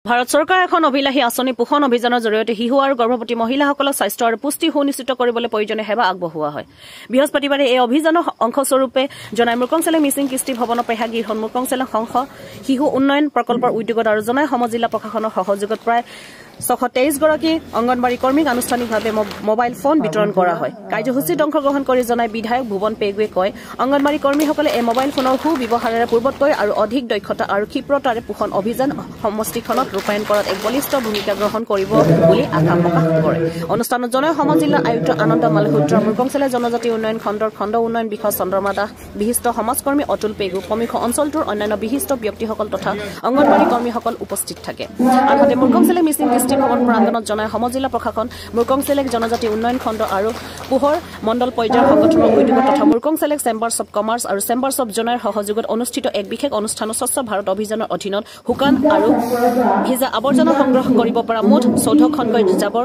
ভাৰত চৰকাৰ এখন অভিলাষী আঁচনি পোষণ অভিযানৰ জৰিয়তে শিশু আৰু গৰ্ভৱতী মহিলাসকলক স্বাস্থ্য আৰু পুষ্টি সুনিশ্চিত কৰিবলৈ প্ৰয়োজনীয় সেৱা আগবঢ়োৱা হয়। বৃহস্পতিবাৰে এই অভিযানৰ অংশস্বৰূপে জনাই মুৰকংচেলেং মিচিং কৃষ্টি ভৱনৰ পেহাগীৰ মুৰকংচেলেং সংঘ শিশু উন্নয়ন প্ৰকল্পৰ উদ্যোগত আৰু জনাই সমজিলা প্ৰশাসনৰ সহযোগত প্ৰায় 623 গৰাকী অংগনবাড়ী কৰ্মীক আনুষ্ঠানিকভাৱে মোবাইল ফোন বিতৰণ কৰা হয়। কাৰ্যসূচীত অংশগ্ৰহণ কৰি জনাই বিধায়ক ভুৱন পেগুৱে কয়, অংগনবাড়ী কৰ্মীসকলে এই মোবাইল ফোনৰ সুব্যৱহাৰেৰে পূৰ্বতকৈ আৰু অধিক দক্ষতা আৰু ক্ষীপ্ৰতাৰে পোষণ অভিযান সমষ্টিখনত ৰূপায়ণ কৰাত এক বলিষ্ঠ ভূমিকা গ্ৰহণ কৰিব বুলি আশা প্ৰকাশ কৰে। অনুষ্ঠানত জনাই সমজিলাৰ আয়ুক্ত আনন্দ মালহোত্ৰা, মুৰকংচেলে জনজাতি উন্নয়ন খণ্ডৰ খণ্ড উন্নয়ন বিষয়া চন্দ্ৰমা দাস, বিশিষ্ট সমাজকৰ্মী অতুল পেগু সমীক্ষ অঞ্চলটোৰ অন্যান্য বিশিষ্ট ব্যক্তিসকল তথা অংগনবাড়ী কৰ্মীসকল উপস্থিত থাকে। আনহাতে মুৰকংচেলেং মিচিং কৃষ্টি ভৱন প্ৰাংগণত জনাই সমজিলা প্ৰশাসন, মুৰকংচেলেং জনজাতি উন্নয়ন খণ্ড আৰু পোহৰ মণ্ডল পৰ্যায়ৰ সংগঠনৰ উদ্যোগত তথা মুৰকংচেলেং চেম্বাৰ্ছ অৱ কমাৰ্চ আৰু চেম্বাৰ্ছ অৱ জনাইৰ সহযোগত অনুষ্ঠিত এক বিশেষ অনুষ্ঠানত স্বচ্ছ ভাৰত অভিযানৰ অধীনত শুকান আৰু ভিজা আৱৰ্জনা সংগ্ৰহ কৰিব পৰা মুঠ 14খনকৈ জাবৰ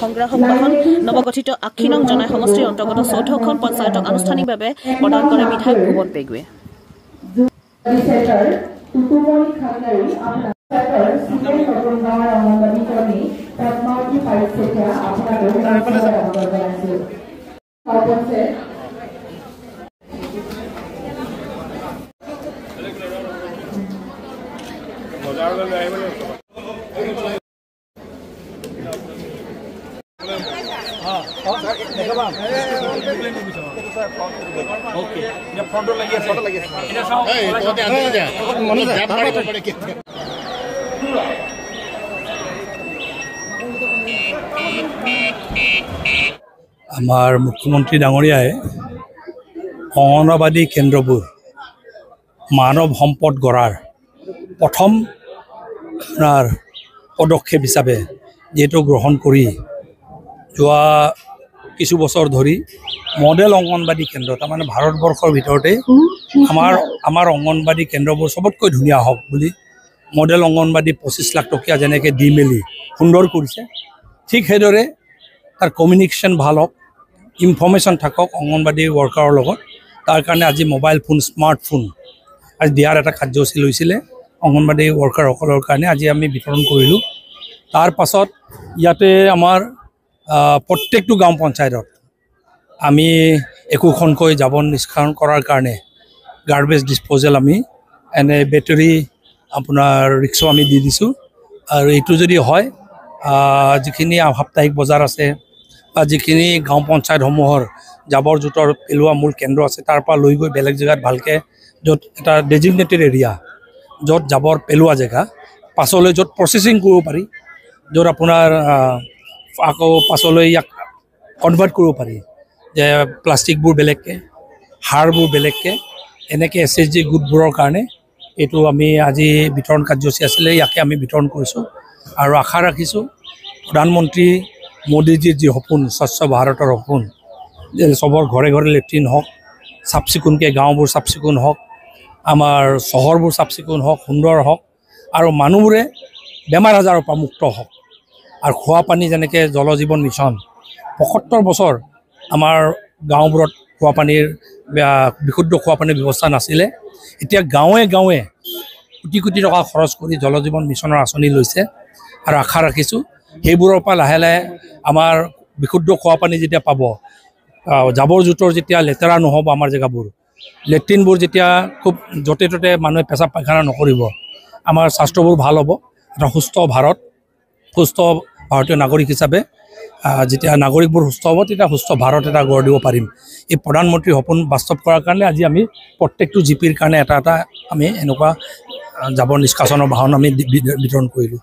সংগ্ৰাহক বাহন নৱগঠিত ৮ নং জনাই সমষ্টিৰ অন্তৰ্গত 14খন পঞ্চায়তক আনুষ্ঠানিকভাৱে প্ৰদান কৰে বিধায়ক ভুৱন পেগুৱে। আমাৰ মুখ্যমন্ত্ৰী ডাঙৰীয়াই অংগনবাদী কেন্দ্ৰবোৰ মানৱ সম্পদ গঢ়াৰ প্ৰথম আপোনাৰ পদক্ষেপ হিচাপে যিহেতু গ্ৰহণ কৰি যোৱা কিছু বছৰ ধৰি মডেল অংগনবাদী কেন্দ্ৰ, তাৰমানে ভাৰতবৰ্ষৰ ভিতৰতে আমাৰ অংগনবাদী কেন্দ্ৰবোৰ চবতকৈ ধুনীয়া হওক বুলি মডেল অংগনবাদী 25 লাখ টকীয়া যেনেকৈ দি মেলি সুন্দৰ কৰিছে, ঠিক সেইদৰে তাৰ কমিউনিকেশ্যন ভাল হওক, ইনফৰ্মেশ্যন থাকক অংগনবাদী ৱৰ্কাৰৰ লগত। তাৰ কাৰণে আজি মোবাইল ফোন, স্মাৰ্টফোন আজি দিয়াৰ এটা কাৰ্যসূচী লৈছিলে অংগনবাদী ৱৰ্কাৰসকলৰ কাৰণে, আজি আমি বিতৰণ কৰিলোঁ। তাৰ পাছত ইয়াতে আমাৰ প্ৰত্যেকটো গাঁও পঞ্চায়তত আমি একোখনকৈ জাবৰ নিষ্কাশন কৰাৰ কাৰণে গাৰ্বেজ ডিছপ'জেল আমি এনে বেটাৰী আপোনাৰ ৰিক্সা আমি দি দিছোঁ। আৰু এইটো যদি হয়, যিখিনি সাপ্তাহিক বজাৰ আছে বা যিখিনি গাঁও পঞ্চায়তসমূহৰ জাবৰ জোঁথৰ পেলোৱা মূল কেন্দ্ৰ আছে, তাৰ পৰা লৈ গৈ বেলেগ জেগাত ভালকৈ য'ত এটা ডেজিগনেটেড এৰিয়া, য'ত জাবৰ পেলোৱা জেগা, পাছলৈ য'ত প্ৰচেছিং কৰিব পাৰি, য'ত আপোনাৰ আকৌ পাছলৈ ইয়াক কনভাৰ্ট কৰিব পাৰি, যে প্লাষ্টিকবোৰ বেলেগকৈ, সাৰবোৰ বেলেগকৈ, এনেকৈ SHG গোটবোৰৰ কাৰণে এইটো আমি আজি বিতৰণ কাৰ্যসূচী আছিলে, ইয়াকে আমি বিতৰণ কৰিছোঁ। আৰু আশা ৰাখিছোঁ প্ৰধানমন্ত্ৰী মোদীজীৰ যি সপোন, স্বচ্ছ ভাৰতৰ সপোন, যে চবৰ ঘৰে ঘৰে লেট্ৰিন হওক, চাফ চিকুণকৈ গাঁওবোৰ চাফ চিকুণ হওক, আমাৰ চহৰবোৰ চাফ চিকুণ হওক, সুন্দৰ হওক, আৰু মানুহবোৰে বেমাৰ আজাৰৰ পৰা মুক্ত হওক। আৰু খোৱা পানী যেনেকৈ জল জীৱন মিছন ৭৫ বছৰ আমাৰ গাঁওবোৰত খোৱা পানীৰ বিশুদ্ধ খোৱা পানীৰ ব্যৱস্থা নাছিলে, এতিয়া গাঁৱে গাঁৱে কোটি কোটি টকা খৰচ কৰি জল জীৱন মিছনৰ আঁচনি লৈছে। আৰু আশা ৰাখিছোঁ সেইবোৰৰ পৰা লাহে লাহে আমাৰ বিশুদ্ধ খোৱা পানী যেতিয়া পাব, জাবৰ জোঁথৰ যেতিয়া লেতেৰা নহ'ব, আমাৰ জেগাবোৰ লেট্ৰিনবোৰ যেতিয়া খুব য'তে ত'তে মানুহে পেচাব পায়খানা নকৰিব, আমাৰ স্বাস্থ্যবোৰ ভাল হ'ব। এটা সুস্থ ভাৰত, সুস্থ ভাৰতীয় নাগৰিক হিচাপে যেতিয়া নাগৰিকবোৰ সুস্থ হ'ব, তেতিয়া সুস্থ ভাৰত এটা গঢ় দিব পাৰিম। এই প্ৰধানমন্ত্ৰীৰ সপোন বাস্তৱ কৰাৰ কাৰণে আজি আমি প্ৰত্যেকটো জিপিৰ কাৰণে এটা এটা আমি এনেকুৱা জাবৰ নিষ্কাশনৰ বাহন আমি বিতৰণ কৰিলোঁ।